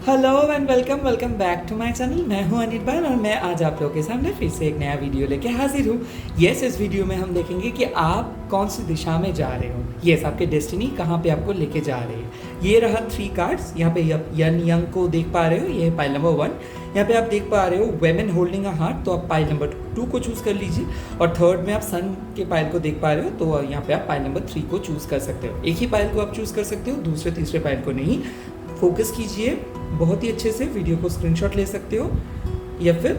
Hello and welcome back to my channel. मैं हूं अनिर्बान और मैं आज आप लोगों के सामने फिर से एक नया वीडियो लेके हाजिर हूं। यस, इस वीडियो में हम देखेंगे कि आप कौन सी दिशा में जा रहे हो। यस, आपके डेस्टिनी कहां पे आपको लेके जा रही है। ये रहा 3 कार्ड्स। यहाँ पे यन यंग को देख पा रहे हो, ये है पाइल नंबर 1। यहाँ पे आप देख पा रहे हो वेमेन होल्डिंग अ हार्ट, तो आप पाइल नंबर 2 को चूज़ कर लीजिए। और थर्ड में आप सन के पाइल को देख पा रहे हो, तो यहाँ पे आप पाइल नंबर 3 को चूज़ कर सकते हो। एक ही पाइल को आप चूज़ कर सकते हो, दूसरे तीसरे पाइल को नहीं। फोकस कीजिए बहुत ही अच्छे से, वीडियो को स्क्रीनशॉट ले सकते हो या फिर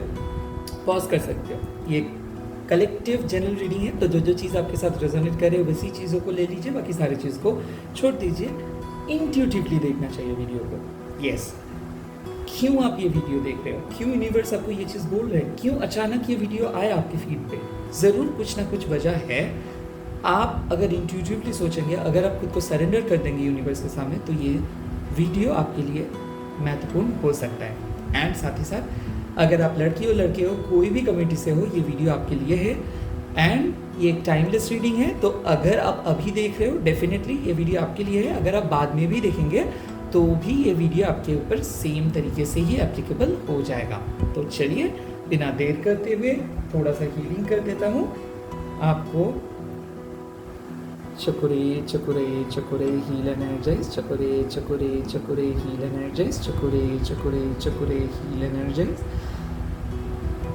पॉज कर सकते हो। ये कलेक्टिव जनरल रीडिंग है, तो जो जो चीज़ आपके साथ रेजोनेट करे वैसी चीज़ों को ले लीजिए, बाकी सारी चीज़ को छोड़ दीजिए। इंट्यूटिवली देखना चाहिए वीडियो को। यस, क्यों आप ये वीडियो देख रहे हो, क्यों यूनिवर्स आपको ये चीज़ बोल रहे हैं, क्यों अचानक ये वीडियो आया आपके फीड पे, ज़रूर कुछ ना कुछ वजह है। आप अगर इंट्यूटिवली सोचेंगे, अगर आप खुद को सरेंडर कर देंगे यूनिवर्स के सामने, तो ये वीडियो आपके लिए महत्वपूर्ण हो सकता है। एंड साथ ही साथ अगर आप लड़की हो लड़के हो, कोई भी कम्युनिटी से हो, ये वीडियो आपके लिए है। एंड ये एक टाइमलेस रीडिंग है, तो अगर आप अभी देख रहे हो, डेफिनेटली ये वीडियो आपके लिए है। अगर आप बाद में भी देखेंगे तो भी ये वीडियो आपके ऊपर सेम तरीके से ही एप्लीकेबल हो जाएगा। तो चलिए बिना देर करते हुए थोड़ा सा हीलिंग कर देता हूँ आपको। चकुरे चकुरे चकुरे हील एनर्जाइज, चकुरे चकुरे चकुरे हील एनर्जाइज, चकुरे चकुरे चकुरे हील एनर्जाइज।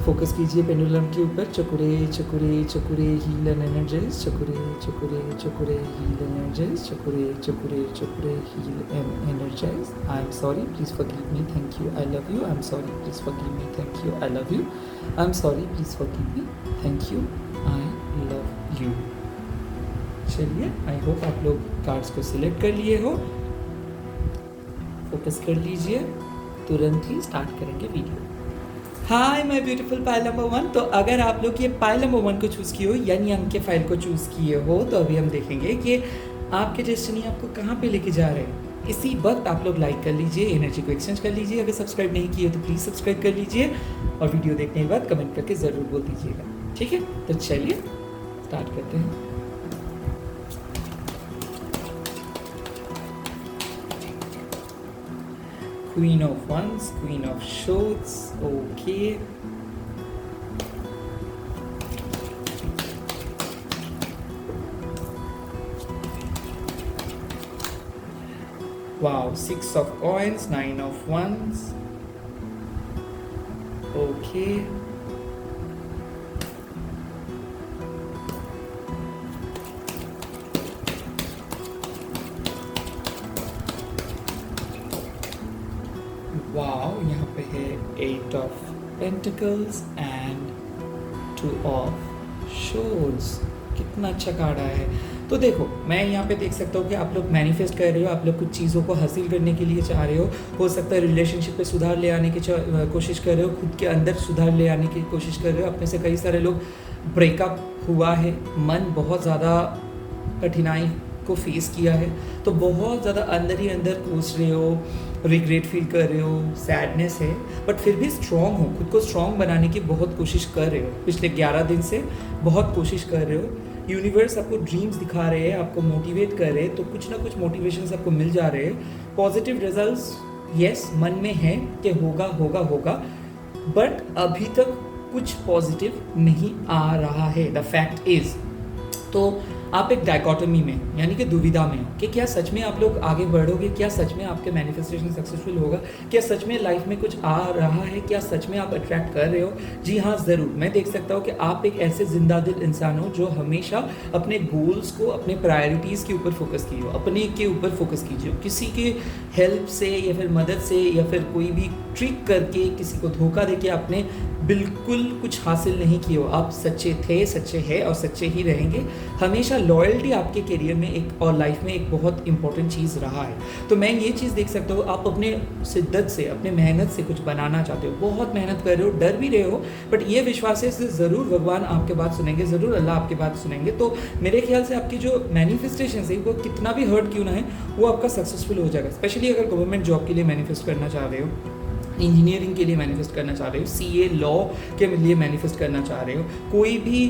फोकस कीजिए पेंडुलम के ऊपर। चकुरे चकुरे चकुरे हील एनर्जाइज, चकुरे चकुरे चकुरे हील एनर्जाइज, चकुरे चकुरे चकुरे heal energize. I am sorry, please forgive me, thank you, I love you. I am sorry, please forgive me, thank you, I love you. I am sorry, please forgive me, thank you, I love you. चलिए, I hope आप लोग cards को select कर लिए हो। Focus कर लीजिए, तुरंत ही स्टार्ट करेंगे video. Hi my beautiful pile number 1। तो अगर आप लोग ये पाइल नंबर 1 को चूज़ किए हो, यन यंग के फाइल को चूज़ किए हो, तो अभी हम देखेंगे कि आपके डेस्टिनी आपको कहाँ पे लेके जा रहे हैं। इसी वक्त आप लोग लाइक कर लीजिए, एनर्जी को एक्सचेंज कर लीजिए। अगर सब्सक्राइब नहीं किए तो प्लीज़ सब्सक्राइब कर लीजिए, और वीडियो देखने के बाद कमेंट करके ज़रूर बोल दीजिएगा, ठीक है। तो चलिए स्टार्ट करते हैं। Queen of Wands, Queen of Swords, okay. Wow, 6 of Coins, 9 of Wands, okay. Wow, यहाँ पे है 8 of pentacles and 2 of shores. कितना अच्छा कार्ड आया है। तो देखो, मैं यहाँ पे देख सकता हूँ कि आप लोग मैनिफेस्ट कर रहे हो, आप लोग कुछ चीज़ों को हासिल करने के लिए चाह रहे हो सकता है रिलेशनशिप पे सुधार ले आने की कोशिश कर रहे हो, खुद के अंदर सुधार ले आने की कोशिश कर रहे हो। अपने से कई सारे लोग ब्रेकअप हुआ है, मन बहुत ज़्यादा कठिनाई को फेस किया है, तो बहुत ज़्यादा अंदर ही अंदर कोस रहे हो, रिग्रेट फील कर रहे हो, सैडनेस है, बट फिर भी स्ट्रॉन्ग हो, खुद को स्ट्रॉन्ग बनाने की बहुत कोशिश कर रहे हो। पिछले 11 दिन से बहुत कोशिश कर रहे हो। यूनिवर्स आपको ड्रीम्स दिखा रहे हैं, आपको मोटिवेट कर रहे हैं, तो कुछ ना कुछ मोटिवेशन आपको मिल जा रहे हैं। पॉजिटिव रिजल्ट्स यस मन में है कि होगा होगा होगा, बट अभी तक कुछ पॉजिटिव नहीं आ रहा है। द फैक्ट इज, तो आप एक डायकोटमी में यानी कि दुविधा में हो कि क्या सच में आप लोग आगे बढ़ोगे, क्या सच में आपके मैनिफेस्टेशन सक्सेसफुल होगा, क्या सच में लाइफ में कुछ आ रहा है, क्या सच में आप अट्रैक्ट कर रहे हो। जी हाँ, ज़रूर। मैं देख सकता हूँ कि आप एक ऐसे जिंदा दिल इंसान हो जो हमेशा अपने गोल्स को, अपने प्रायोरिटीज़ के ऊपर फोकस किए हो, अपने के ऊपर फोकस कीजिए। किसी के हेल्प से या फिर मदद से या फिर कोई भी ट्रिक करके, किसी को धोखा देके आपने बिल्कुल कुछ हासिल नहीं किए हो। आप सच्चे थे, सच्चे हैं और सच्चे ही रहेंगे हमेशा। लॉयल्टी आपके करियर में एक और लाइफ में एक बहुत इंपॉर्टेंट चीज़ रहा है। तो मैं ये चीज़ देख सकता हूँ, आप अपने शिद्दत से, अपने मेहनत से कुछ बनाना चाहते हो, बहुत मेहनत कर रहे हो, डर भी रहे हो, बट ये विश्वास है ज़रूर भगवान आपके बात सुनेंगे, ज़रूर अल्लाह आपके बात सुनेंगे। तो मेरे ख्याल से आपकी जो मैनिफेस्टेशन है वो कितना भी हर्ट क्यों ना है, वो आपका सक्सेसफुल हो जाएगा। स्पेशली अगर गवर्नमेंट जॉब के लिए मैनिफेस्ट करना चाह रहे हो, इंजीनियरिंग के लिए मैनिफेस्ट करना चाह रहे हो, सीए लॉ के लिए मैनिफेस्ट करना चाह रहे हो, कोई भी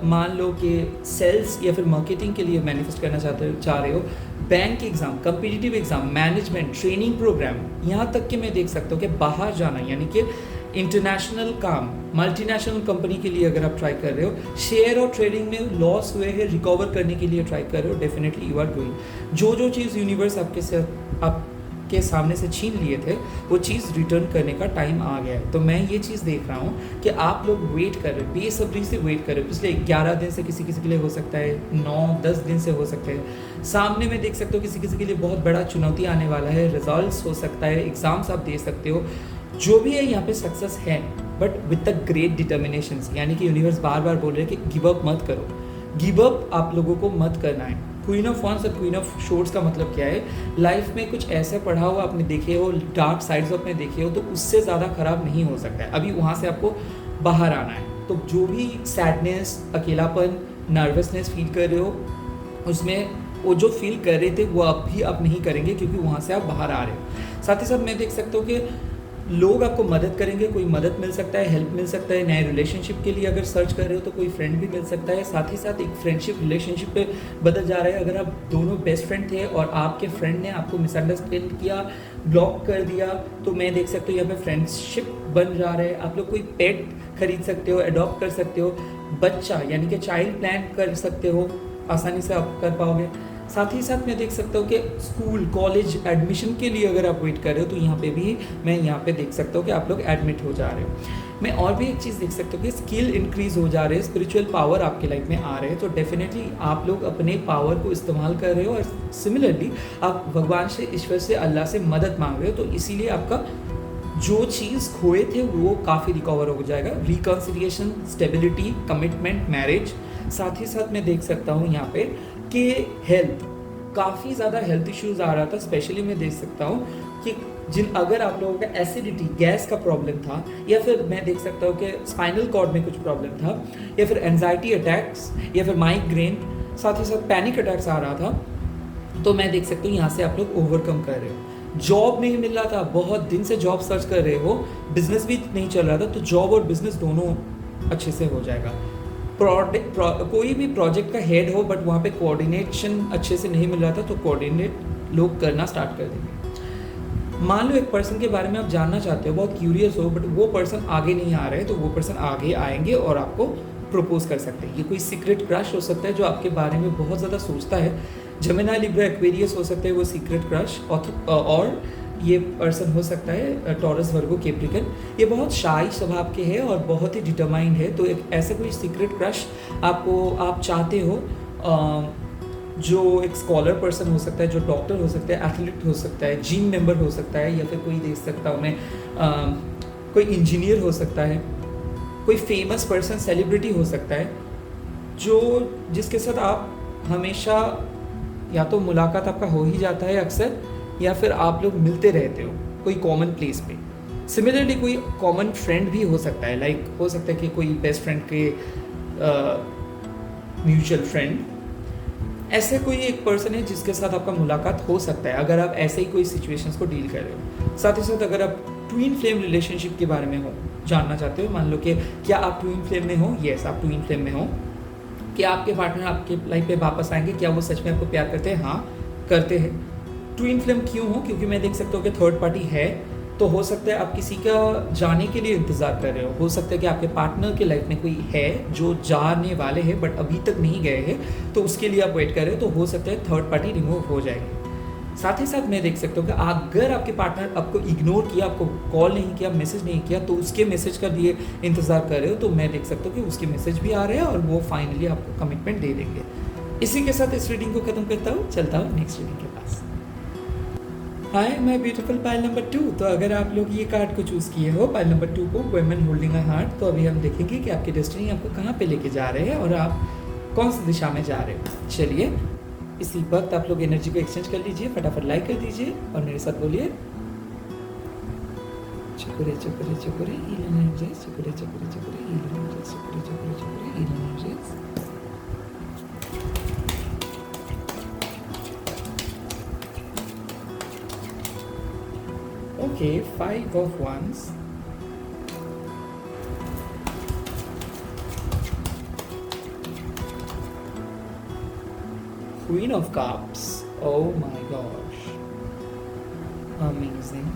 मान लो कि सेल्स या फिर मार्केटिंग के लिए मैनिफेस्ट करना चाह रहे हो, bank exam, competitive exam, management, training programme, यहाँ तक कि मैं देख सकता हूँ कि बाहर जाना, यानी कि इंटरनेशनल काम, मल्टीनेशनल कंपनी के लिए अगर आप ट्राई कर रहे हो, शेयर और ट्रेडिंग में लॉस हुए हैं रिकवर करने के लिए ट्राई कर रहे हो, डेफिनेटली यू आर डूइंग। जो चीज़ यूनिवर्स आपके सामने से छीन लिए थे, वो चीज़ रिटर्न करने का टाइम आ गया है। तो मैं ये चीज़ देख रहा हूँ कि आप लोग वेट कर रहे हो, बेसब्री से वेट कर रहे हो। पिछले 11 दिन से किसी के लिए हो सकता है, 9-10 दिन से हो सकते हैं। सामने में देख सकते हो किसी के लिए बहुत बड़ा चुनौती आने वाला है, रिजल्ट्स हो सकता है, एग्ज़ाम्स आप दे सकते हो। जो भी है यहाँ पे सक्सेस है, but with the great determination, यानी कि यूनिवर्स बार बार बोल रहे हैं कि गिव अप मत करो। गिव अप आप लोगों को मत करना है। क्वीन ऑफ वंस और क्वीन ऑफ शोर्ट्स का मतलब क्या है? लाइफ में कुछ ऐसा पढ़ा हो, आपने देखे हो, डार्क साइड्स आपने देखे हो, तो उससे ज़्यादा ख़राब नहीं हो सकता है। अभी वहाँ से आपको बाहर आना है। तो जो भी सैडनेस, अकेलापन, नर्वसनेस फील कर रहे हो, उसमें वो जो फील कर रहे थे वो अभी आप नहीं करेंगे, क्योंकि वहाँ से आप बाहर आ रहे हो। साथ ही साथ मैं देख सकता हूँ कि लोग आपको मदद करेंगे, कोई मदद मिल सकता है, हेल्प मिल सकता है। नए रिलेशनशिप के लिए अगर सर्च कर रहे हो तो कोई फ्रेंड भी मिल सकता है। साथ ही साथ एक फ्रेंडशिप रिलेशनशिप पे बदल जा रहा है। अगर आप दोनों बेस्ट फ्रेंड थे और आपके फ्रेंड ने आपको मिसअंडरस्टैंड किया, ब्लॉक कर दिया, तो मैं देख सकता हूँ यहाँ पे फ्रेंडशिप बन जा रहा है। आप लोग कोई पेट खरीद सकते हो, अडॉप्ट कर सकते हो, बच्चा यानी कि चाइल्ड प्लान कर सकते हो, आसानी से आप कर पाओगे। साथ ही साथ मैं देख सकता हूँ कि स्कूल कॉलेज एडमिशन के लिए अगर आप वेट कर रहे हो, तो यहाँ पे भी मैं यहाँ पे देख सकता हूँ कि आप लोग एडमिट हो जा रहे हो। मैं और भी एक चीज़ देख सकता हूँ कि स्किल इंक्रीज हो जा रहे हैं, स्पिरिचुअल पावर आपके लाइफ में आ रहे हैं। तो डेफिनेटली आप लोग अपने पावर को इस्तेमाल कर रहे हो, और सिमिलरली आप भगवान से, ईश्वर से, अल्लाह से मदद मांग रहे हो। तो इसीलिए आपका जो चीज़ खोए थे वो काफ़ी रिकवर हो जाएगा। Reconciliation, stability, commitment, marriage. साथ ही साथ मैं देख सकता हूँ यहाँ पे कि हेल्थ, काफ़ी ज़्यादा हेल्थ इश्यूज़ आ रहा था। स्पेशली मैं देख सकता हूँ कि अगर आप लोगों का एसिडिटी, गैस का प्रॉब्लम था, या फिर मैं देख सकता हूँ कि स्पाइनल कॉर्ड में कुछ प्रॉब्लम था, या फिर एंजाइटी अटैक्स, या फिर माइग्रेन, साथ ही साथ पैनिक अटैक्स आ रहा था, तो मैं देख सकता हूँ यहाँ से आप लोग ओवरकम कर रहे हो। जॉब नहीं मिल रहा था, बहुत दिन से जॉब सर्च कर रहे हो, बिजनेस भी नहीं चल रहा था, तो जॉब और बिजनेस दोनों अच्छे से हो जाएगा। कोई भी प्रोजेक्ट का हेड हो, बट वहाँ पे कोऑर्डिनेशन अच्छे से नहीं मिल रहा था, तो कोऑर्डिनेट लोग करना स्टार्ट कर देंगे। मान लो एक पर्सन के बारे में आप जानना चाहते हो, बहुत क्यूरियस हो, बट वो पर्सन आगे नहीं आ रहे, तो वो पर्सन आगे आएंगे और आपको प्रपोज कर सकते हैं। ये कोई सीक्रेट क्रश हो सकता है जो आपके बारे में बहुत ज़्यादा सोचता है। जेमिनी, लिब्रा, एक्वेरियस हो सकता है वो सीक्रेट क्रश, और ये पर्सन हो सकता है टॉरस, वर्गो, कैप्रिकन। ये बहुत शाई स्वभाव के हैं और बहुत ही डिटरमाइंड है। तो एक ऐसा कोई सीक्रेट क्रश आप चाहते हो, जो एक स्कॉलर पर्सन हो सकता है, जो डॉक्टर हो सकता है, एथलीट हो सकता है, जिम मेंबर हो सकता है, या फिर कोई देख सकता हूँ मैं कोई इंजीनियर हो सकता है, कोई फेमस पर्सन, सेलिब्रिटी हो सकता है, जिसके साथ आप हमेशा या तो मुलाकात आपका हो ही जाता है अक्सर, या फिर आप लोग मिलते रहते हो कोई कॉमन प्लेस पे। सिमिलरली कोई कॉमन फ्रेंड भी हो सकता है, लाइक हो सकता है कि कोई बेस्ट फ्रेंड के म्यूचुअल फ्रेंड, ऐसे कोई एक पर्सन है जिसके साथ आपका मुलाकात हो सकता है, अगर आप ऐसे ही कोई सिचुएशंस को डील कर रहे हो। साथ ही साथ अगर आप ट्विन फ्लेम रिलेशनशिप के बारे में जानना चाहते हो, मान लो कि क्या आप ट्विन फ्लेम में हो, येस आप ट्विन फ्लेम में हो, क्या आपके पार्टनर आपके लाइफ पे वापस आएंगे, क्या वो सच में आपको प्यार करते हैं? हाँ, करते हैं। ट्विन फ्लेम क्यों हो? क्योंकि मैं देख सकता हूँ कि थर्ड पार्टी है, तो हो सकता है आप किसी का जाने के लिए इंतज़ार कर रहे हो सकता है कि आपके पार्टनर के लाइफ में कोई है जो जाने वाले हैं बट अभी तक नहीं गए हैं, तो उसके लिए आप वेट कर रहे हो, तो हो सकता है थर्ड पार्टी रिमूव हो जाएगी। साथ ही साथ मैं देख सकता हूँ कि अगर आपके पार्टनर आपको इग्नोर किया, आपको कॉल नहीं किया, मैसेज नहीं किया, तो उसके मैसेज का लिए इंतज़ार कर रहे हो, तो मैं देख सकता हूँ कि उसके मैसेज भी आ रहे हैं और वो फाइनली आपको कमिटमेंट दे देंगे। इसी के साथ इस रीडिंग को ख़त्म करता हूँ, चलता हूँ नेक्स्ट रीडिंग के पास। Hi my beautiful pile number 2। तो अगर आप लोग ये कार्ड को चूज़ किए हो, पाइल नंबर 2 को, वुमेन होल्डिंग अ हार्ट, तो अभी हम देखेंगे कि आपकी डेस्टिनी आपको कहाँ पे लेके जा रहे हैं और आप कौन सी दिशा में जा रहे हो। चलिए इसी वक्त आप लोग एनर्जी को एक्सचेंज कर लीजिए, फटाफट लाइक कर दीजिए और मेरे साथ बोलिए चुकुरे चुकुरे चुकुरे हीलिंग एनर्जीज, चुकुरे चुकुरे चुकुरे हीलिंग एनर्जीज, चुकुरे चुकुरे चुकुरे healing energies. Okay, 5 of Wands. Queen of Cups. Oh my gosh. Amazing.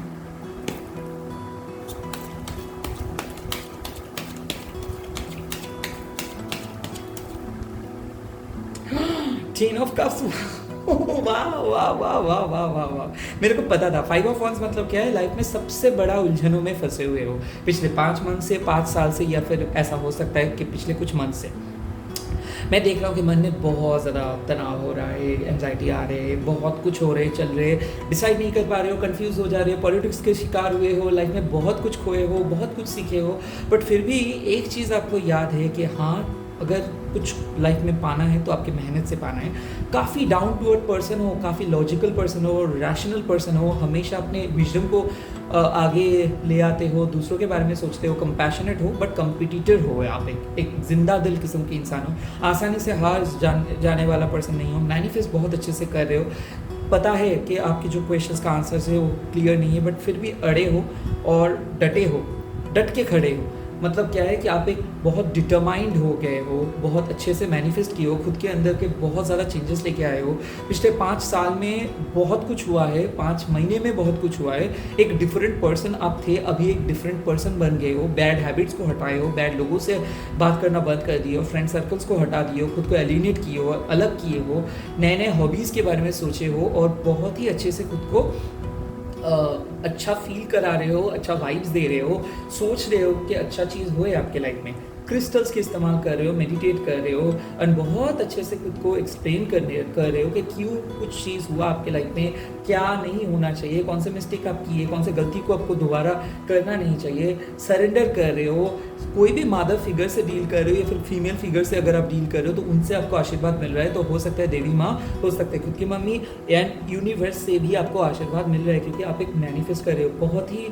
Ten of cups. वाह वाह वाह वाह वाह वाह वाह, मेरे को पता था। फाइव ऑफ वंस मतलब क्या है, लाइफ में सबसे बड़ा उलझनों में फंसे हुए हो पिछले 5 मंथ से, 5 साल से, या फिर ऐसा हो सकता है कि पिछले कुछ मंथ से। मैं देख रहा हूँ कि मन में बहुत ज़्यादा तनाव हो रहा है, एंजाइटी आ रहे है, बहुत कुछ हो रहे चल रहे, डिसाइड नहीं कर पा रहे हो, कंफ्यूज हो जा रहे हो, पॉलिटिक्स के शिकार हुए हो, लाइफ में बहुत कुछ खोए हो, बहुत कुछ सीखे हो, बट फिर भी एक चीज़ आपको याद है कि हाँ, अगर कुछ लाइफ में पाना है तो आपकी मेहनत से पाना है। काफ़ी डाउन टू अर्थ पर्सन हो, काफ़ी लॉजिकल पर्सन हो, रैशनल पर्सन हो, हमेशा अपने विजडम को आगे ले आते हो, दूसरों के बारे में सोचते हो, कंपैशनेट हो, बट कम्पिटिटर हो, आप एक जिंदा दिल किस्म के इंसान हो, आसानी से हार जाने वाला पर्सन नहीं हो, मैनिफेस्ट बहुत अच्छे से कर रहे हो। पता है कि आपके जो क्वेश्चंस का आंसर है वो क्लियर नहीं है, बट फिर भी अड़े हो और डटे हो, डट के खड़े हो। मतलब क्या है कि आप एक बहुत डिटरमाइंड हो गए हो, बहुत अच्छे से मैनिफेस्ट किए हो, खुद के अंदर के बहुत ज़्यादा चेंजेस लेके आए हो। पिछले 5 साल में बहुत कुछ हुआ है, 5 महीने में बहुत कुछ हुआ है। एक डिफरेंट पर्सन आप थे, अभी एक डिफरेंट पर्सन बन गए हो। बैड हैबिट्स को हटाए हो, बैड लोगों से बात करना बंद कर दिए हो, फ्रेंड सर्कल्स को हटा दिए हो, खुद को एलिनेट किए हो, अलग किए हो, नए नए हॉबीज़ के बारे में सोचे हो, और बहुत ही अच्छे से खुद को अच्छा फील करा रहे हो, अच्छा वाइब्स दे रहे हो, सोच रहे हो कि अच्छा चीज़ होए आपके लाइफ में। क्रिस्टल्स के इस्तेमाल कर रहे हो, मेडिटेट कर रहे हो, और बहुत अच्छे से खुद को एक्सप्लेन कर रहे हो कि क्यों कुछ चीज़ हुआ आपके लाइफ में, क्या नहीं होना चाहिए, कौन से मिस्टेक आप किए, कौन से गलती को आपको दोबारा करना नहीं चाहिए। सरेंडर कर रहे हो, कोई भी मदर फिगर से डील कर रहे हो या फिर फीमेल फिगर से अगर आप डील कर रहे हो तो उनसे आपको आशीर्वाद मिल रहा है। तो हो सकता है देवी माँ, हो सकता है खुद की मम्मी, एंड यूनिवर्स से भी आपको आशीर्वाद मिल रहा है, क्योंकि आप एक मैनिफेस्ट कर रहे हो, बहुत ही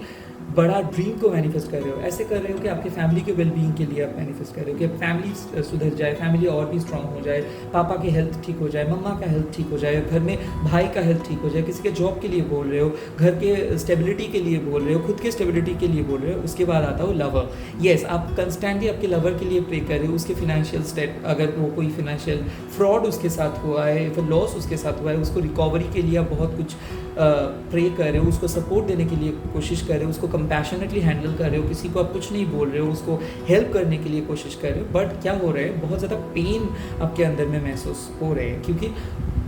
बड़ा ड्रीम को मैनिफेस्ट कर रहे हो। ऐसे कर रहे हो कि आपकी फैमिली के वेलबींग के लिए आप मैनिफेस्ट कर रहे हो कि फैमिली सुधर जाए, फैमिली और भी स्ट्रांग हो जाए, पापा की हेल्थ ठीक हो जाए, मम्मा का हेल्थ ठीक हो जाए, घर में भाई का हेल्थ ठीक हो जाए, किसी के जॉब के लिए बोल रहे हो, घर के स्टेबिलिटी के लिए बोल रहे हो, खुद के स्टेबिलिटी के लिए बोल रहे हो। उसके बाद आता हो लवर। येस, आप कंस्टेंटली आपके लवर के लिए प्रे कर रहे हो, उसके फिनेंशियल स्टेट, अगर वो कोई फिनेंशियल फ्रॉड उसके साथ हुआ है, फिर लॉस उसके साथ हुआ है, उसको रिकवरी के लिए आप बहुत कुछ प्रे कर रहे हो, उसको सपोर्ट देने के लिए कोशिश कर रहे हो, उसको कंपैशनेटली हैंडल कर रहे हो, किसी को आप कुछ नहीं बोल रहे हो, उसको हेल्प करने के लिए कोशिश कर रहे हो। बट क्या हो रहा है, बहुत ज़्यादा पेन आपके अंदर में महसूस हो रहे हैं, क्योंकि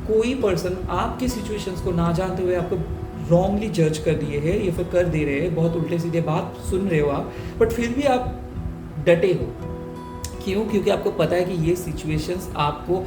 कोई पर्सन आपकी सिचुएशंस को ना जानते हुए आपको रॉन्गली जज कर दिए है या फिर कर दे रहे हैं, बहुत उल्टे सीधे बात सुन रहे हो आप, बट फिर भी आप डटे हो। क्यों? क्योंकि आपको पता है कि ये सिचुएशंस आपको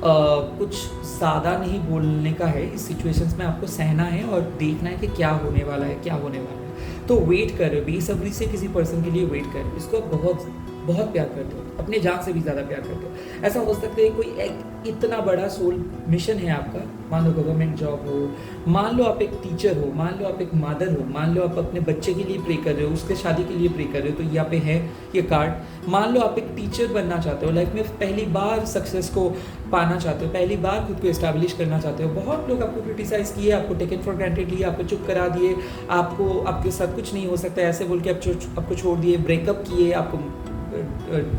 कुछ ज़्यादा नहीं बोलने का है, इस सिचुएशंस में आपको सहना है और देखना है कि क्या होने वाला है, क्या होने वाला है। तो वेट कर रहे हो, बेसब्री से किसी पर्सन के लिए वेट कर रहे हो, इसको आप बहुत बहुत प्यार करते हो, अपने जान से भी ज़्यादा प्यार करते हो। ऐसा हो सकता है कोई एक इतना बड़ा सोल मिशन है आपका, मान लो गवर्नमेंट जॉब हो, मान लो आप एक टीचर हो, मान लो आप एक मदर हो, मान लो आप अपने बच्चे के लिए प्रे कर रहे हो, उसके शादी के लिए प्रे कर रहे हो, तो यहाँ पे है ये कार्ड। मान लो आप एक टीचर बनना चाहते हो, लाइफ में पहली बार सक्सेस को पाना चाहते हो, पहली बार खुद को इस्टेब्लिश करना चाहते हो। बहुत लोग आपको क्रिटिसाइज़ किए, आपको टेकन फॉर ग्रांटेड लिए, आपको चुप करा दिए, आपको आपके साथ कुछ नहीं हो सकता ऐसे बोल के आपको छोड़ दिए, ब्रेकअप किए, आपको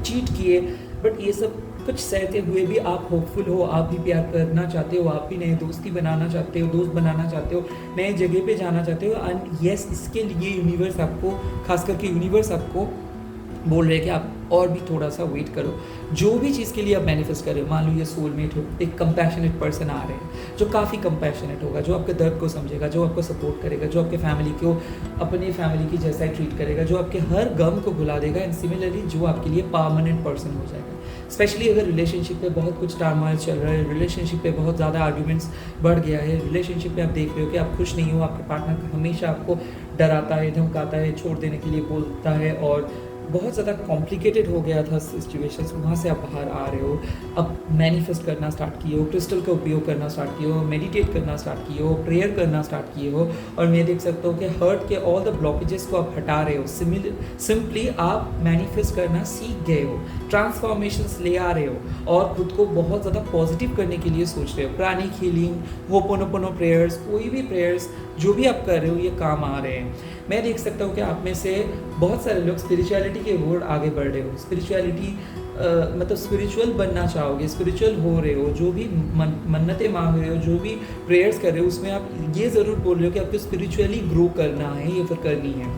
चीट किए, बट ये सब कुछ सहते हुए भी आप होपफुल हो, आप भी प्यार करना चाहते हो, आप भी नए दोस्ती बनाना चाहते हो, दोस्त बनाना चाहते हो, नए जगह पे जाना चाहते हो। एंड येस, इसके लिए यूनिवर्स आपको, खास करके यूनिवर्स आपको बोल रहे हैं कि आप और भी थोड़ा सा वेट करो। जो भी चीज़ के लिए आप मैनिफेस्ट कर रहे हो, मान लो ये सोलमेट हो, एक कंपैशनेट पर्सन आ रहे हैं जो काफ़ी कंपैशनेट होगा, जो आपके दर्द को समझेगा, जो आपको सपोर्ट करेगा, जो आपके फैमिली को अपनी फैमिली की जैसा ही ट्रीट करेगा, जो आपके हर गम को भुला देगा, एंड सिमिलरली जो आपके लिए परमानेंट पर्सन हो जाएगा। स्पेशली अगर रिलेशनशिप पे बहुत कुछ टारमाइल चल रहा है, रिलेशनशिप पे बहुत ज़्यादा आर्ग्यूमेंट्स बढ़ गया है, रिलेशनशिप में आप देख रहे हो कि आप खुश नहीं हो, आपके पार्टनर हमेशा आपको डराता है, धमकाता है, छोड़ देने के लिए बोलता है, और बहुत ज़्यादा कॉम्प्लिकेटेड हो गया था सिचुएशंस, वहाँ से आप बाहर आ रहे हो, अब मैनिफेस्ट करना स्टार्ट किए हो, क्रिस्टल का उपयोग करना स्टार्ट किए हो, मेडिटेट करना स्टार्ट किए हो, प्रेयर करना स्टार्ट किए हो, और मैं देख सकता हूँ कि हर्ट के ऑल द ब्लॉकेजेस को आप हटा रहे हो। सिंपली आप मैनिफेस्ट करना सीख गए हो, ट्रांसफॉर्मेशंस ले आ रहे हो, और खुद को बहुत ज़्यादा पॉजिटिव करने के लिए सोच रहे हो। प्राणिक हीलिंग, होपोनोपोनो प्रेयर्स, कोई भी प्रेयर्स जो भी आप कर रहे हो ये काम आ रहे हैं। मैं देख सकता हूँ कि आप में से बहुत सारे लोग स्पिरिचुअलिटी के ओर आगे बढ़ रहे हो, स्पिरिचुअलिटी मतलब स्पिरिचुअल बनना चाहोगे, स्पिरिचुअल हो रहे हो, जो भी मन्नतें मांग रहे हो, जो भी प्रेयर्स कर रहे हो, उसमें आप ये ज़रूर बोल रहे हो कि आपको स्पिरिचुअली ग्रो करना है या फिर करनी है।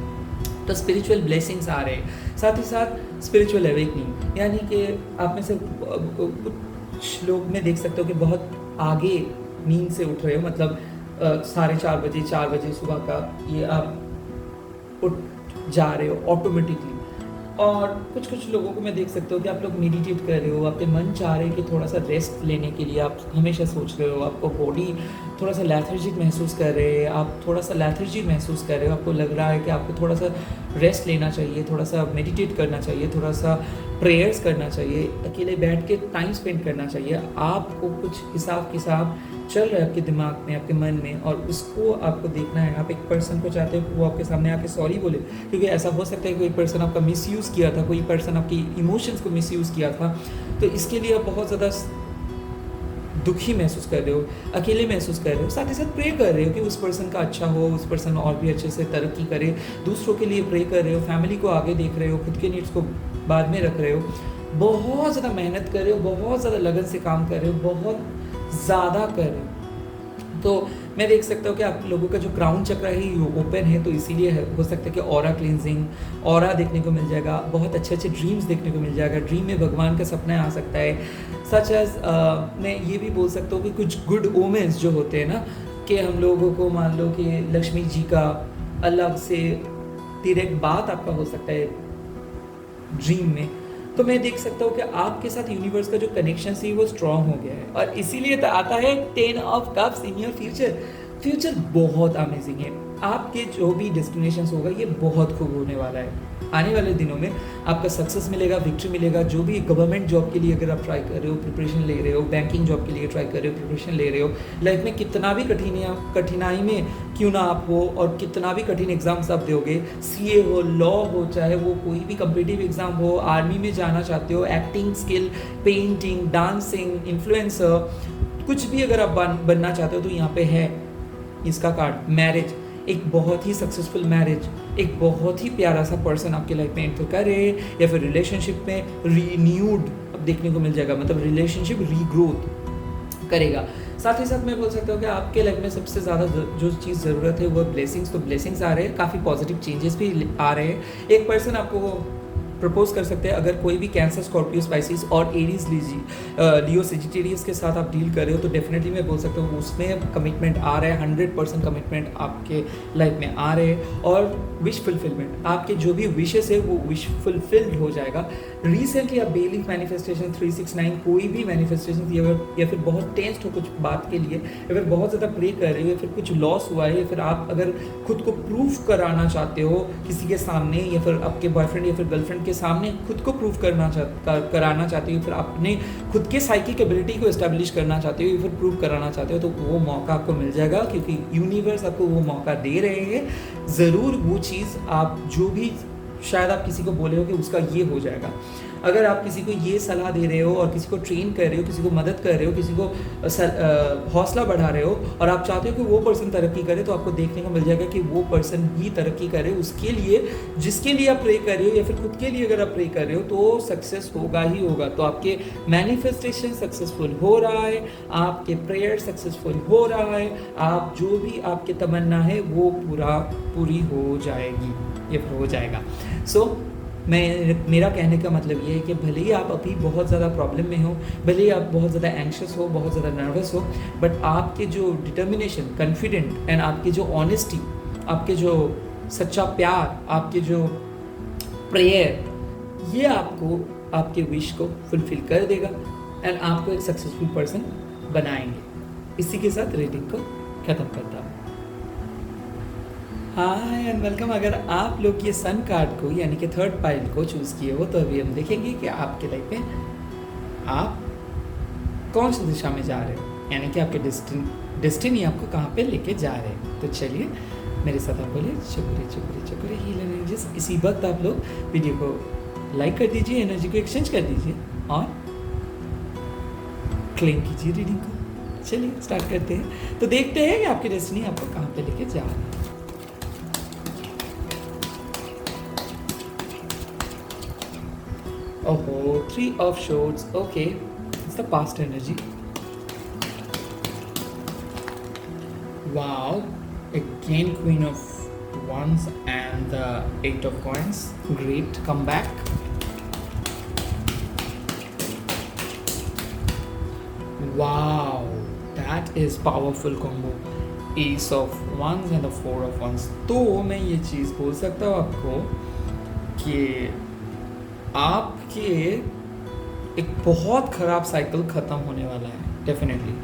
तो स्पिरिचुअल ब्लेसिंग्स आ रहे हैं, साथ ही साथ स्पिरिचुअल अवेकनिंग, यानी कि आप में से कुछ लोग मैं देख सकता हूँ कि बहुत आगे नींद से उठ रहे हो, मतलब 4:30 बजे 4 बजे सुबह का ये आप उठ जा रहे हो ऑटोमेटिकली। और कुछ लोगों को मैं देख सकता हूँ कि आप लोग मेडिटेट कर रहे हो, आपके मन चाह रहे हैं कि थोड़ा सा रेस्ट लेने के लिए, आप हमेशा सोच रहे हो, आपको बॉडी थोड़ा सा लैथर्जिक महसूस कर रहे हैं, आप थोड़ा सा लैथर्जी महसूस कर रहे हो, आपको लग रहा है कि आपको थोड़ा सा रेस्ट लेना चाहिए, थोड़ा सा मेडिटेट करना चाहिए, थोड़ा सा प्रेयर्स करना चाहिए, अकेले बैठ के टाइम स्पेंड करना चाहिए। आपको कुछ हिसाब किताब चल रहा है आपके दिमाग में, आपके मन में, और उसको आपको देखना है। आप एक पर्सन को चाहते हो कि वो आपके सामने आके सॉरी बोले, क्योंकि ऐसा हो सकता है कि कोई पर्सन आपका मिसयूज़ किया था, कोई पर्सन आपकी इमोशंस को मिसयूज़ किया था, तो इसके लिए आप बहुत ज़्यादा दुखी महसूस कर रहे हो, अकेले महसूस कर रहे हो, साथ ही साथ प्रे कर रहे हो कि उस पर्सन का अच्छा हो, उस पर्सन और भी अच्छे से तरक्की करे, दूसरों के लिए प्रे कर रहे हो, फैमिली को आगे देख रहे हो, खुद के नीड्स को बाद में रख रहे हो, बहुत ज़्यादा मेहनत कर रहे हो, बहुत ज़्यादा लगन से काम कर रहे हो, बहुत ज़्यादा कर रहे हो। तो मैं देख सकता हूँ कि आप लोगों का जो क्राउन चक्र है ये ओपन है, तो इसीलिए हो सकता है कि ऑरा क्लींजिंग, ऑरा देखने को मिल जाएगा, बहुत अच्छे अच्छे ड्रीम्स देखने को मिल जाएगा, ड्रीम में भगवान का सपना आ सकता है। सच एज मैं ये भी बोल सकता हूँ कि कुछ गुड ओमेंस जो होते हैं ना, कि हम लोगों को मान लो कि लक्ष्मी जी का अलग से डायरेक्ट बात आपका हो सकता है ड्रीम में, तो मैं देख सकता हूँ कि आपके साथ यूनिवर्स का जो कनेक्शन है वो स्ट्रांग हो गया है, और इसीलिए तो आता है 10 of cups in your future. Future बहुत अमेजिंग है, आपके जो भी डेस्टिनेशंस होगा ये बहुत खूब होने वाला है। आने वाले दिनों में आपका सक्सेस मिलेगा, विक्ट्री मिलेगा। जो भी गवर्नमेंट जॉब के लिए अगर आप ट्राई कर रहे हो, प्रिपरेशन ले रहे हो, बैंकिंग जॉब के लिए ट्राई कर रहे हो, प्रिपरेशन ले रहे हो, लाइफ में कितना भी कठिनाई में क्यों ना आप हो, और कितना भी कठिन एग्जाम्स आप दोगे, सीए हो, लॉ हो, चाहे वो कोई भी कम्पिटिटिव एग्जाम हो, आर्मी में जाना चाहते हो, acting skill, painting, dancing, influencer, कुछ भी अगर आप बनना चाहते हो तो यहाँ पे है इसका कार्ड। मैरिज, एक बहुत ही सक्सेसफुल मैरिज, एक बहुत ही प्यारा सा पर्सन आपके लाइफ में एंटर करे, या फिर रिलेशनशिप में रीन्यूड अब देखने को मिल जाएगा, मतलब रिलेशनशिप रीग्रोथ करेगा। साथ ही साथ मैं बोल सकता हूँ कि आपके लाइफ में सबसे ज़्यादा जो चीज़ ज़रूरत है वो ब्लेसिंग्स, तो ब्लेसिंग्स आ रहे हैं, काफ़ी पॉजिटिव चेंजेस भी आ रहे हैं। एक पर्सन आपको प्रपोज कर सकते हैं, अगर कोई भी कैंसर, स्कॉर्पियो, स्पाइसिस और एरीज लियो सेजिटेरियस के साथ आप डील कर रहे हो, तो डेफिनेटली मैं बोल सकता हूँ उसमें कमिटमेंट आ रहा है, 100% कमिटमेंट आपके लाइफ में आ रहे हैं। और विश फुलफिलमेंट, आपके जो भी विशेस है वो विश फुलफिल्ड हो जाएगा। रिसेंटली आप बेलिंग मैनिफेस्टेशन 369 कोई भी मैनिफेस्टेशन या फिर बहुत टेंस्ड हो कुछ बात के लिए, या फिर बहुत ज़्यादा प्रे कर रहे हो, या फिर कुछ लॉस हुआ है, या फिर आप अगर खुद को प्रूफ कराना चाहते हो किसी के सामने, या फिर आपके बॉयफ्रेंड या फिर गर्लफ्रेंड के सामने खुद को प्रूफ कराना चाहते हो, फिर अपने खुद के साइकिक एबिलिटी को एस्टेब्लिश करना चाहते हो, या फिर प्रूफ कराना चाहते हो, तो वो मौका आपको मिल जाएगा, क्योंकि यूनिवर्स आपको वो मौका दे रहे हैं। ज़रूर वो चीज़ आप जो भी शायद आप किसी को बोले हो कि उसका ये हो जाएगा। अगर आप किसी को ये सलाह दे रहे हो और किसी को ट्रेन कर रहे हो, किसी को मदद कर रहे हो, किसी को हौसला बढ़ा रहे हो, और आप चाहते हो कि वो पर्सन तरक्की करे, तो आपको देखने को मिल जाएगा कि वो पर्सन ही तरक्की करे। उसके लिए जिसके लिए आप प्रे कर रहे हो, या फिर खुद के लिए अगर आप प्रे कर रहे हो, तो सक्सेस होगा ही होगा। तो आपके मैनिफेस्टेशन सक्सेसफुल हो रहा है, आपके प्रेयर सक्सेसफुल हो रहा है, आप जो भी आपके तमन्ना है वो पूरी हो जाएगी, ये हो जाएगा। मेरा कहने का मतलब ये है कि भले ही आप अभी बहुत ज़्यादा प्रॉब्लम में हो, भले ही आप बहुत ज़्यादा एंक्शस हो, बहुत ज़्यादा नर्वस हो, बट आपके जो डिटर्मिनेशन, कॉन्फिडेंट एंड आपकी जो ऑनेस्टी, आपके जो सच्चा प्यार, आपके जो प्रेयर, ये आपको आपके विश को फुलफिल कर देगा एंड आपको एक सक्सेसफुल पर्सन बनाएंगे। इसी के साथ रीडिंग को ख़त्म करता हूँ। हाय एंड वेलकम। अगर आप लोग ये सन कार्ड को यानी कि थर्ड पाइल को चूज़ किए हो, तो अभी हम देखेंगे कि आपके लाइफ में आप कौन सी दिशा में जा रहे हो, यानी कि आपके डेस्टिनी आपको कहाँ पे लेके जा रहे हैं। तो चलिए मेरे साथ आप बोलिए चुकुरे चुकुरे चुकुरे हील एनर्जीज। इसी वक्त आप लोग वीडियो को लाइक कर दीजिए, एनर्जी को एक्सचेंज कर दीजिए और क्लेम कीजिए रीडिंग को। चलिए स्टार्ट करते हैं। तो देखते हैं कि आपकी डेस्टिनी आपको कहाँ पे लेके जा रही है। ओहो, 3 of Swords, okay, it's the past energy. Wow, again Queen of Wands and the 8 of Coins. Great comeback. Wow, that is powerful combo. Ace of Wands and the 4 of Wands. तो मैं ये चीज़ बोल सकता हूँ आपको कि आपके एक बहुत ख़राब साइकिल ख़त्म होने वाला है। डेफिनेटली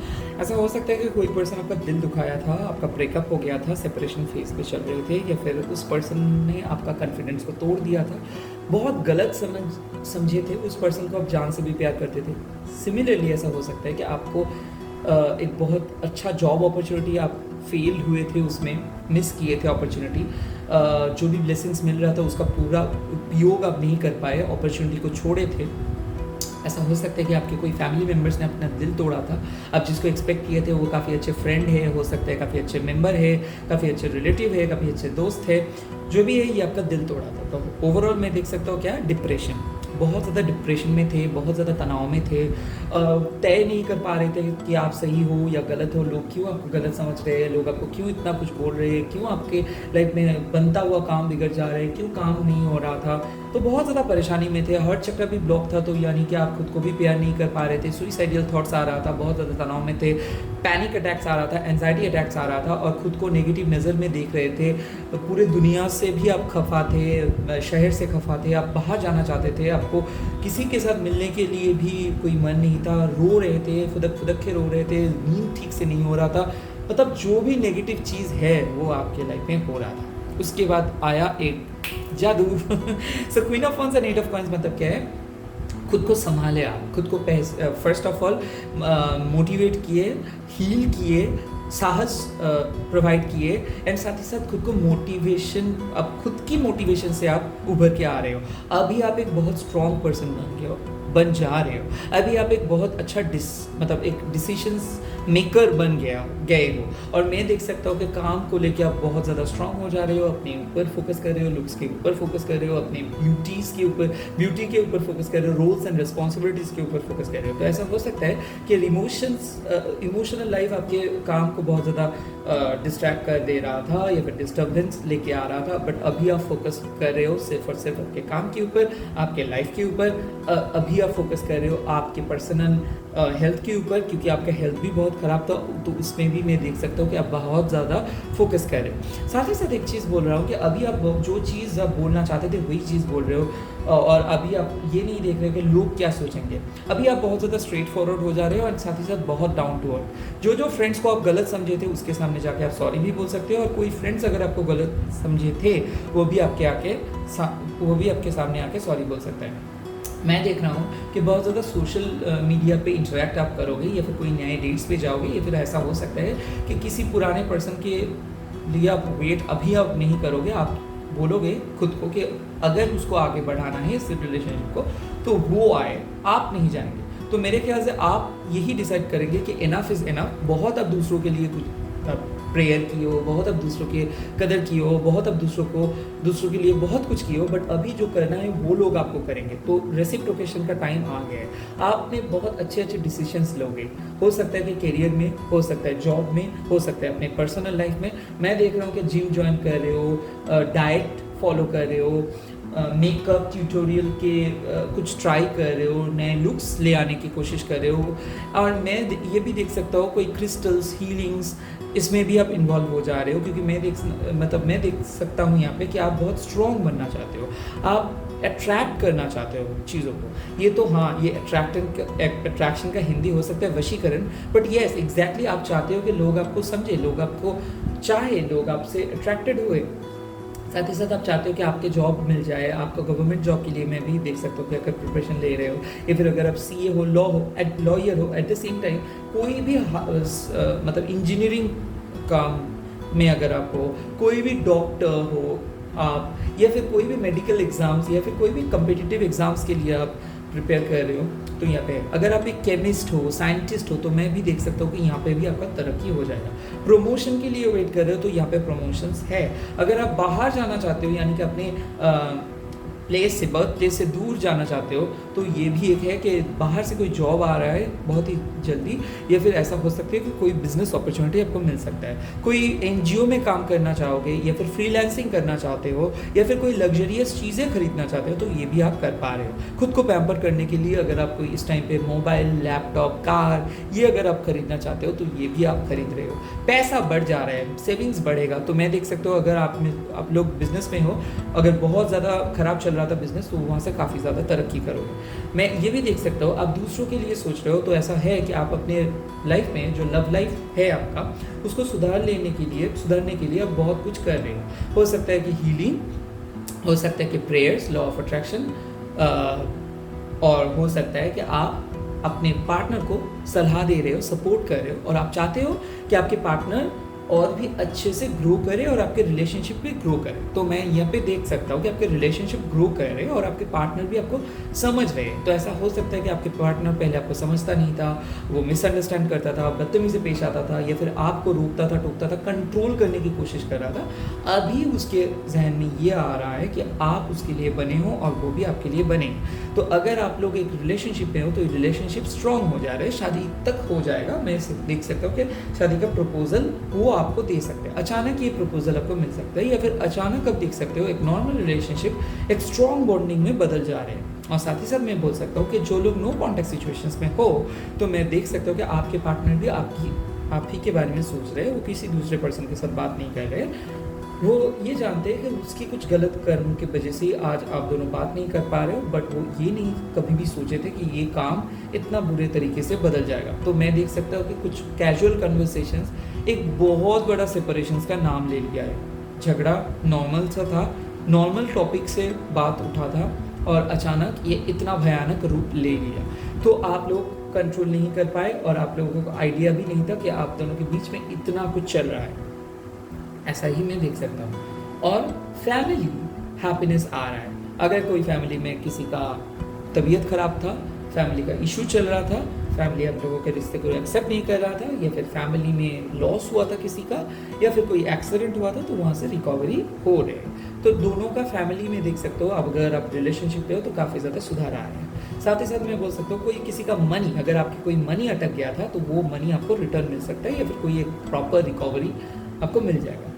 ऐसा हो सकता है कि कोई पर्सन आपका दिल दुखाया था, आपका ब्रेकअप हो गया था, सेपरेशन फेज पे चल रहे थे, या फिर उस पर्सन ने आपका कॉन्फिडेंस को तोड़ दिया था, बहुत गलत समझे थे उस पर्सन को, आप जान से भी प्यार करते थे। सिमिलरली ऐसा हो सकता है कि आपको एक बहुत अच्छा जॉब अपॉर्चुनिटी, आप फेल हुए थे उसमें, मिस किए थे अपॉर्चुनिटी, जो भी ब्लेसिंग्स मिल रहा था उसका पूरा उपयोग आप नहीं कर पाए, अपॉर्चुनिटी को छोड़े थे। ऐसा हो सकता है कि आपके कोई फैमिली मेम्बर्स ने अपना दिल तोड़ा था, आप जिसको एक्सपेक्ट किए थे वो काफ़ी अच्छे फ्रेंड है, हो सकता है काफ़ी अच्छे मेंबर है, काफ़ी अच्छे रिलेटिव है, काफ़ी अच्छे दोस्त है, जो भी है ये आपका दिल तोड़ा था। तो ओवरऑल मैं देख सकता हूँ क्या, डिप्रेशन, बहुत ज़्यादा डिप्रेशन में थे, बहुत ज़्यादा तनाव में थे, तय नहीं कर पा रहे थे कि आप सही हो या गलत हो, लोग क्यों आपको गलत समझ रहे हैं, लोग आपको क्यों इतना कुछ बोल रहे हैं, क्यों आपके लाइफ में बनता हुआ काम बिगड़ जा रहा है, क्यों काम नहीं हो रहा था। तो बहुत ज़्यादा परेशानी में थे, हर चक्र भी ब्लॉक था, तो यानी कि आप खुद को भी प्यार नहीं कर पा रहे थे, सुइसाइडल थॉट्स आ रहा था, बहुत ज़्यादा तनाव में थे, पैनिक अटैक्स आ रहा था, एंजाइटी अटैक्स आ रहा था, और खुद को नेगेटिव नज़र में देख रहे थे, तो पूरे दुनिया से भी आप खफा थे, शहर से खफा थे, आप बाहर जाना चाहते थे, आपको किसी के साथ मिलने के लिए भी कोई मन नहीं था, रो रहे थे, फुदक फुदक के रो रहे थे, नींद ठीक से नहीं हो रहा था, मतलब जो भी नेगेटिव चीज़ है वो आपके लाइफ में हो रहा था। उसके बाद आया एक जादू। सो queen of wands and 8 of coins मतलब क्या है, खुद को संभाले आप, खुद को फर्स्ट ऑफ ऑल मोटिवेट किए, हील किए, साहस प्रोवाइड किए, एंड साथ ही साथ खुद को मोटिवेशन, अब खुद की मोटिवेशन से आप उभर के आ रहे हो। अभी आप एक बहुत स्ट्रॉन्ग पर्सन बन जा रहे हो, अभी आप एक बहुत अच्छा मतलब एक डिसीजंस मेकर बन गए हो, और मैं देख सकता हूँ कि काम को लेके आप बहुत ज़्यादा स्ट्रांग हो जा रहे हो, अपने ऊपर फोकस कर रहे हो, लुक्स के ऊपर फोकस कर रहे हो, अपनी ब्यूटी के ऊपर फोकस कर रहे हो, रोल्स एंड रिस्पॉन्सिबिलिटीज़ के ऊपर फोकस कर रहे हो। तो ऐसा हो सकता है कि इमोशनल लाइफ आपके काम को बहुत ज़्यादा डिस्ट्रैक्ट कर दे रहा था, या फिर डिस्टर्बेंस लेके आ रहा था, बट अभी आप फोकस कर रहे हो सिर्फ और सिर्फ आपके काम के ऊपर, आपके लाइफ के ऊपर, अभी आप फोकस कर रहे हो आपके पर्सनल हेल्थ के ऊपर, क्योंकि आपका हेल्थ भी बहुत ख़राब था, तो उसमें भी मैं देख सकता हूँ कि आप बहुत ज़्यादा फोकस कर रहे हो। साथ ही साथ एक चीज़ बोल रहा हूँ कि अभी आप जो चीज़ आप बोलना चाहते थे वही चीज़ बोल रहे हो, और अभी आप ये नहीं देख रहे कि लोग क्या सोचेंगे। अभी आप बहुत ज़्यादा स्ट्रेट फॉरवर्ड हो जा रहे हो, और साथ ही साथ बहुत डाउन टू अर्थ। जो फ्रेंड्स को आप गलत समझे थे उसके सामने जाके आप सॉरी भी बोल सकते हो, और कोई फ्रेंड्स अगर आपको गलत समझे थे वो भी आपके सामने आके सॉरी बोल सकता है। मैं देख रहा हूँ कि बहुत ज़्यादा सोशल मीडिया पे इंटरेक्ट आप करोगे, या फिर कोई नए डेट्स पे जाओगे, या फिर ऐसा हो सकता है कि किसी पुराने पर्सन के लिए आप वेट अभी आप नहीं करोगे, आप बोलोगे खुद को कि अगर उसको आगे बढ़ाना है इस रिलेशनशिप को तो वो आए, आप नहीं जाएंगे। तो मेरे ख्याल से आप यही डिसाइड करेंगे कि इनफ इज़ इनफ, बहुत अब दूसरों के लिए कुछ प्रेयर की हो, बहुत अब दूसरों के कदर की हो, बहुत अब दूसरों के लिए बहुत कुछ की हो, बट अभी जो करना है वो लोग आपको करेंगे। तो रेसिप्रोकेशन का टाइम आ गया है, आपने बहुत अच्छे डिसीजंस लोगे, हो सकता है कि करियर में, हो सकता है जॉब में, हो सकता है अपने पर्सनल लाइफ में। मैं देख रहा हूँ कि जिम ज्वाइन कर रहे हो, डाइट फॉलो कर रहे हो, मेकअप ट्यूटोरियल के कुछ ट्राई कर रहे हो, नए लुक्स ले आने की कोशिश कर रहे हो, और मैं ये भी देख सकता हूँ कोई क्रिस्टल्स, हीलिंग्स, इसमें भी आप इन्वॉल्व हो जा रहे हो, क्योंकि मैं देख सकता हूँ यहाँ पे कि आप बहुत स्ट्रॉन्ग बनना चाहते हो, आप अट्रैक्ट करना चाहते हो चीज़ों को। ये तो हाँ, ये अट्रैक्शन का हिंदी हो सकता है वशीकरण, बट येस एग्जैक्टली आप चाहते हो कि लोग आपको समझे, लोग आपको चाहे, लोग आपसे अट्रैक्टेड हुए। साथ ही साथ आप चाहते हो कि आपके जॉब मिल जाए, आपको गवर्नमेंट जॉब के लिए मैं भी देख सकता हूँ कि अगर प्रिपरेशन ले रहे हो, या फिर अगर आप सीए हो, लॉयर हो, एट द सेम टाइम कोई भी मतलब इंजीनियरिंग काम में अगर आप हो, कोई भी डॉक्टर हो आप, या फिर कोई भी मेडिकल एग्ज़ाम्स, या फिर कोई भी कम्पिटिटिव एग्ज़ाम्स के लिए आप प्रिपेयर कर रहे हो तो यहाँ पे, अगर आप एक केमिस्ट हो, साइंटिस्ट हो, तो मैं भी देख सकता हूँ कि यहाँ पे भी आपका तरक्की हो जाएगा। प्रमोशन के लिए वेट कर रहे हो तो यहाँ पे प्रमोशंस है। अगर आप बाहर जाना चाहते हो, यानी कि अपने प्लेस से, बर्थ प्लेस से दूर जाना चाहते हो, तो ये भी एक है कि बाहर से कोई जॉब आ रहा है बहुत ही जल्दी, या फिर ऐसा हो सकता है कि कोई बिजनेस अपॉर्चुनिटी आपको मिल सकता है। कोई एनजीओ में काम करना चाहोगे, या फिर फ्रीलांसिंग करना चाहते हो, या फिर कोई लग्जरियस चीज़ें खरीदना चाहते हो, तो ये भी आप कर पा रहे हो। खुद को पैम्पर करने के लिए अगर आप कोई इस टाइम पे मोबाइल, लैपटॉप, कार, ये अगर आप खरीदना चाहते हो तो ये भी आप खरीद रहे हो। पैसा बढ़ जा रहा है, सेविंग्स बढ़ेगा। तो मैं देख सकता हूँ अगर आप लोग बिजनेस में हो, अगर बहुत ज़्यादा खराब चल रहा था बिजनेस, तो वहाँ से काफ़ी ज़्यादा तरक्की करोगे। मैं ये भी देख सकता हूँ आप दूसरों के लिए सोच रहे हो, तो ऐसा है कि आप अपने लाइफ में जो लव लाइफ है आपका, उसको सुधारने के लिए आप बहुत कुछ कर रहे हो सकता है कि हीलिंग, हो सकता है कि प्रेयर्स, लॉ ऑफ अट्रैक्शन, और हो सकता है कि आप अपने पार्टनर को सलाह दे रहे हो, सपोर्ट कर रहे हो, और आप चाहते हो कि आपके पार्टनर और भी अच्छे से ग्रो करे और आपके रिलेशनशिप भी ग्रो करे। तो मैं यहाँ पे देख सकता हूँ कि आपके रिलेशनशिप ग्रो कर रहे हैं और आपके पार्टनर भी आपको समझ रहे हैं। तो ऐसा हो सकता है कि आपके पार्टनर पहले आपको समझता नहीं था, वो मिसअंडरस्टैंड करता था, बदतमीजी से पेश आता था, या फिर आपको रोकता था, टोकता था, कंट्रोल करने की कोशिश कर रहा था। अभी उसके जहन में ये आ रहा है कि आप उसके लिए बने हो और वो भी आपके लिए बने। तो अगर आप लोग एक रिलेशनशिप में हो तो रिलेशनशिप स्ट्रांग हो जा रहा है, शादी तक हो जाएगा। मैं देख सकता हूँ कि शादी का प्रपोजल वो आपको दे सकते हैं, अचानक ये प्रपोजल आपको मिल सकता है, या फिर अचानक आप देख सकते हो एक नॉर्मल रिलेशनशिप एक स्ट्रॉन्ग बॉन्डिंग में बदल जा रहे हैं। और साथ ही साथ मैं बोल सकता हूँ कि जो लोग नो कॉन्टैक्ट सिचुएशंस में हो, तो मैं देख सकता हूँ कि आपके पार्टनर भी आप ही के बारे में सोच रहे हैं, वो किसी दूसरे पर्सन के साथ बात नहीं कर रहे। वो ये जानते हैं कि उसकी कुछ गलत कर्म की वजह से आज आप दोनों बात नहीं कर पा रहे हो, बट वो ये नहीं कभी भी सोचे थे कि ये काम इतना बुरे तरीके से बदल जाएगा। तो मैं देख सकता हूँ कि कुछ कैजुअल कन्वर्सेशंस एक बहुत बड़ा सेपरेशंस का नाम ले लिया है। झगड़ा नॉर्मल सा था, नॉर्मल टॉपिक से बात उठा था, और अचानक ये इतना भयानक रूप ले लिया। तो आप लोग कंट्रोल नहीं कर पाए, और आप लोगों को आइडिया भी नहीं था कि आप दोनों के बीच में इतना कुछ चल रहा है। ऐसा ही मैं देख सकता हूँ। और फैमिली हैप्पीनेस आ रहा है। अगर कोई फैमिली में किसी का तबीयत खराब था, फैमिली का इशू चल रहा था, फैमिली आप लोगों के रिश्ते को एक्सेप्ट नहीं कर रहा था, या फिर फैमिली में लॉस हुआ था किसी का, या फिर कोई एक्सीडेंट हुआ था, तो वहाँ से रिकवरी हो रहे हैं। तो दोनों का फैमिली में देख सकते हो। अब अगर आप रिलेशनशिप पे हो तो काफ़ी ज़्यादा सुधार आ रहा है। साथ ही साथ मैं बोल सकता हूँ कोई किसी का मनी, अगर आपकी कोई मनी अटक गया था तो वो मनी आपको रिटर्न मिल सकता है, या फिर कोई एक प्रॉपर रिकवरी आपको मिल जाएगा।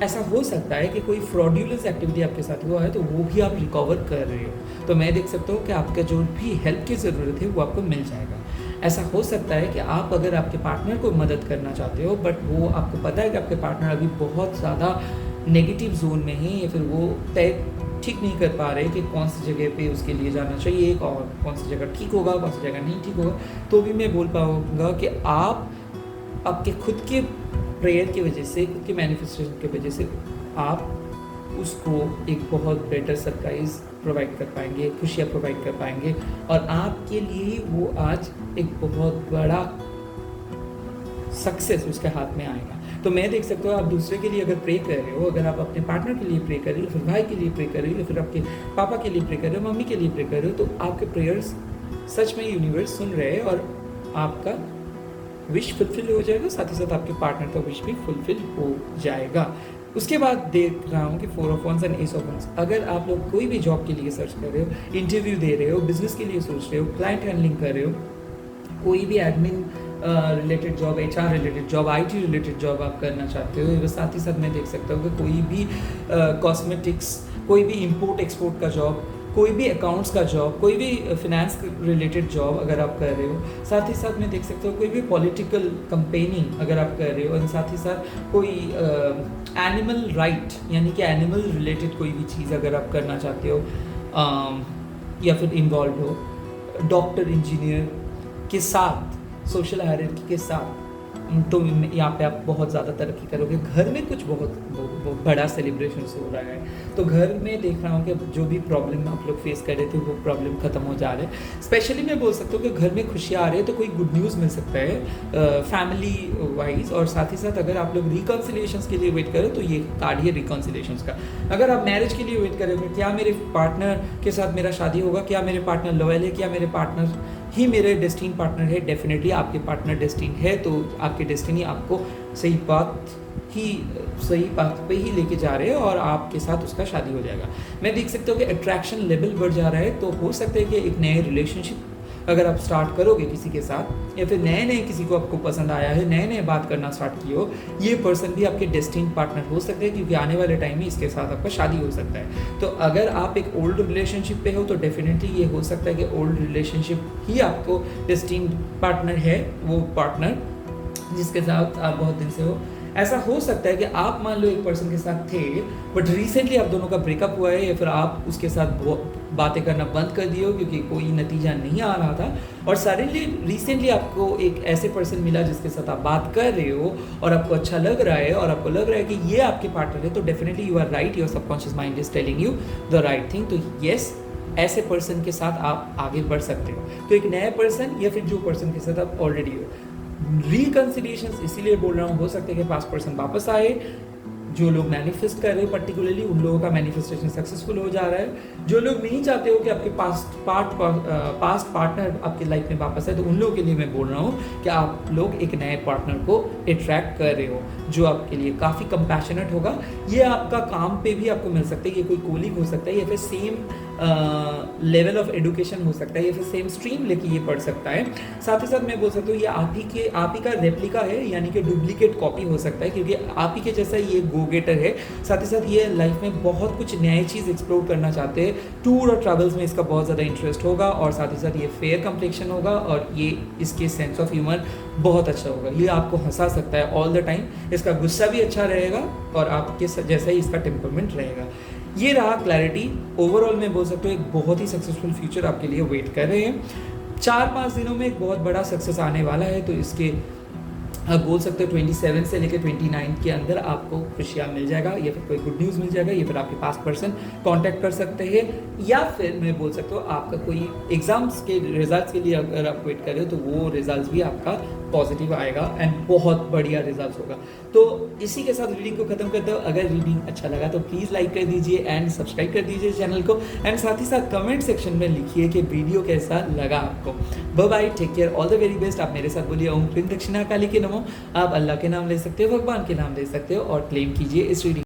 ऐसा हो सकता है कि कोई फ्रॉड्यूलेंस एक्टिविटी आपके साथ हुआ है, तो वो भी आप रिकवर कर रहे हो। तो मैं देख सकता हूँ कि आपका जो भी हेल्प की ज़रूरत है वो आपको मिल जाएगा। ऐसा हो सकता है कि आप अगर आपके पार्टनर को मदद करना चाहते हो, बट वो आपको पता है कि आपके पार्टनर अभी बहुत ज़्यादा नेगेटिव जोन में है, या फिर वो तय ठीक नहीं कर पा रहे कि कौन सी जगह पे उसके लिए जाना चाहिए, और कौन सी जगह ठीक होगा, कौन सी जगह नहीं ठीक होगा, तो भी मैं बोल पाऊँगा कि आप आपके खुद के प्रेयर की वजह से, खुद के मैनिफेस्टेशन की वजह से आप उसको एक बहुत बेटर सरप्राइज़ प्रोवाइड कर पाएंगे, खुशियाँ प्रोवाइड कर पाएंगे, और आपके लिए वो आज एक बहुत बड़ा सक्सेस उसके हाथ में आएगा। तो मैं देख सकता हूँ आप दूसरे के लिए अगर प्रे कर रहे हो, अगर आप अपने पार्टनर के लिए प्रे कर रहे हो, फिर भाई के लिए प्रे कर रहे हो, या फिर आपके पापा के लिए प्रे कर रहे हो, मम्मी के लिए प्रे कर रहे हो, तो आपके प्रेयर्स सच में यूनिवर्स सुन रहे हैं, और आपका विश फुलफिल हो जाएगा। साथ ही साथ आपके पार्टनर का विश भी फुलफिल हो जाएगा। उसके बाद देख रहा हूँ कि 4 of ones and S of ones. अगर आप लोग कोई भी जॉब के लिए सर्च कर रहे हो, इंटरव्यू दे रहे हो, बिजनेस के लिए सोच रहे हो, क्लाइंट हैंडलिंग कर रहे हो, कोई भी admin related job, HR related job, IT related job आप करना चाहते हो, साथ ही साथ मैं देख सकता हूँ कि कोई भी कॉस्मेटिक्स, कोई भी इम्पोर्ट एक्सपोर्ट का जॉब, कोई भी अकाउंट्स का जॉब, कोई भी फाइनेंस रिलेटेड जॉब अगर आप कर रहे हो, साथ ही साथ मैं देख सकता हूँ कोई भी पॉलिटिकल कंपेनिंग अगर आप कर रहे हो, और साथ ही साथ कोई एनिमल राइट यानी कि एनिमल रिलेटेड कोई भी चीज़ अगर आप करना चाहते हो, या फिर इन्वॉल्व हो, डॉक्टर इंजीनियर के साथ, सोशल हायरार्की के साथ, तो यहाँ पे आप बहुत ज़्यादा तरक्की करोगे। घर में कुछ बहुत बड़ा सेलिब्रेशन हो रहा है, तो घर में देख रहा हूँ कि जो भी प्रॉब्लम आप लोग फेस कर रहे थे वो प्रॉब्लम खत्म हो जा रहे हैं। स्पेशली मैं बोल सकता हूँ कि घर में खुशियाँ आ रही है, तो कोई गुड न्यूज़ मिल सकता है फैमिली वाइज। और साथ ही साथ अगर आप लोग रिकॉन्सिलिएशंस के लिए वेट करें तो ये कार्ड है रिकॉन्सिलिएशंस का। अगर आप मैरिज के लिए वेट करोगे, क्या मेरे पार्टनर के साथ मेरा शादी होगा, क्या मेरे पार्टनर लॉयल है, क्या मेरे पार्टनर ही मेरे डेस्टिनी पार्टनर है, डेफिनेटली आपके पार्टनर डेस्टिनी है, तो आपके डेस्टिनी आपको सही बात पे ही लेके जा रहे हैं और आपके साथ उसका शादी हो जाएगा। मैं देख सकता हूँ कि अट्रैक्शन लेवल बढ़ जा रहा है, तो हो सकता है कि एक नए रिलेशनशिप अगर आप स्टार्ट करोगे किसी के साथ, या फिर नए किसी को आपको पसंद आया है, नए बात करना स्टार्ट किए हो, ये पर्सन भी आपके डेस्टिनी पार्टनर हो सकते हैं, क्योंकि आने वाले टाइम में इसके साथ आपका शादी हो सकता है। तो अगर आप एक ओल्ड रिलेशनशिप पे हो तो डेफिनेटली ये हो सकता है कि ओल्ड रिलेशनशिप ही आपको डेस्टिनी पार्टनर है, वो पार्टनर जिसके साथ आप बहुत दिन से हो। ऐसा हो सकता है कि आप मान लो एक पर्सन के साथ थे, बट रिसेंटली आप दोनों का ब्रेकअप हुआ है, या फिर आप उसके साथ बातें करना बंद कर दिए हो क्योंकि कोई नतीजा नहीं आ रहा था, और सडनली रिसेंटली आपको एक ऐसे पर्सन मिला जिसके साथ आप बात कर रहे हो और आपको अच्छा लग रहा है, और आपको लग रहा है कि ये आपके पार्टनर है, तो definitely you are right, your subconscious mind is telling you the right thing. तो येस, ऐसे पर्सन के साथ आप आगे बढ़ सकते हो। तो एक नया पर्सन या फिर जो पर्सन के साथ आप ऑलरेडी हो, रिकंसिलिएशन इसीलिए बोल रहा हूँ, हो सकता है कि पास्ट पर्सन वापस आए। जो लोग मैनिफेस्ट कर रहे हो पर्टिकुलरली, उन लोगों का मैनिफेस्टेशन सक्सेसफुल हो जा रहा है। जो लोग नहीं चाहते हो कि आपके पास्ट पार्टनर आपके लाइफ में वापस है, तो उन लोगों के लिए मैं बोल रहा हूँ कि आप लोग एक नए पार्टनर को अट्रैक्ट कर रहे हो जो आपके लिए काफ़ी कंपैशनेट होगा। ये आपका काम पे भी आपको मिल सकता है, ये कोई कोलिग हो सकता है, या फिर सेम लेवल ऑफ एडुकेशन हो सकता है, या फिर सेम स्ट्रीम लेके ये पढ़ सकता है। साथ ही साथ मैं बोल सकता हूँ ये आप ही का रेप्लिका है, यानी कि डुप्लीकेट कॉपी हो सकता है, क्योंकि आप ही के जैसा ये गो गेटर है। साथ ही साथ ये लाइफ में बहुत कुछ नई चीज़ एक्सप्लोर करना चाहते हैं, टूर और ट्रैवल्स में इसका बहुत ज़्यादा इंटरेस्ट होगा, और साथ ही साथ ये फेयर कम्प्लेक्शन होगा, और ये इसके सेंस ऑफ ह्यूमर बहुत अच्छा होगा। ये आपको हंसा सकता है ऑल द टाइम, इसका गुस्सा भी अच्छा रहेगा, और आपके जैसा ही इसका टेम्परमेंट रहेगा। ये रहा क्लैरिटी। ओवरऑल मैं बोल सकता हूँ एक बहुत ही सक्सेसफुल फ्यूचर आपके लिए वेट कर रहे हैं। 4-5 दिनों में एक बहुत बड़ा सक्सेस आने वाला है, तो इसके आप बोल सकते हो 27 से लेकर 29 के अंदर आपको खुशियाँ मिल जाएगा, या फिर कोई गुड न्यूज़ मिल जाएगा, या फिर आपके पास पर्सन कांटेक्ट कर सकते हैं, या फिर मैं बोल सकता हूँ आपका कोई एग्जाम्स के रिजल्ट्स के लिए अगर आप वेट कर रहे हो तो वो रिजल्ट्स भी आपका पॉजिटिव आएगा एंड बहुत बढ़िया रिजल्ट्स होगा। तो इसी के साथ रीडिंग को खत्म करता हूँ। अगर रीडिंग अच्छा लगा तो प्लीज़ लाइक कर दीजिए एंड सब्सक्राइब कर दीजिए चैनल को, एंड साथ ही साथ कमेंट सेक्शन में लिखिए कि वीडियो कैसा लगा आपको। Bye bye, take care, all the very best. आप मेरे साथ बोलिए ओम क्लीम दक्षिणा काली के नमो। आप अल्लाह के नाम ले सकते हो, भगवान के नाम ले सकते हो, और क्लेम कीजिए इस रीडिंग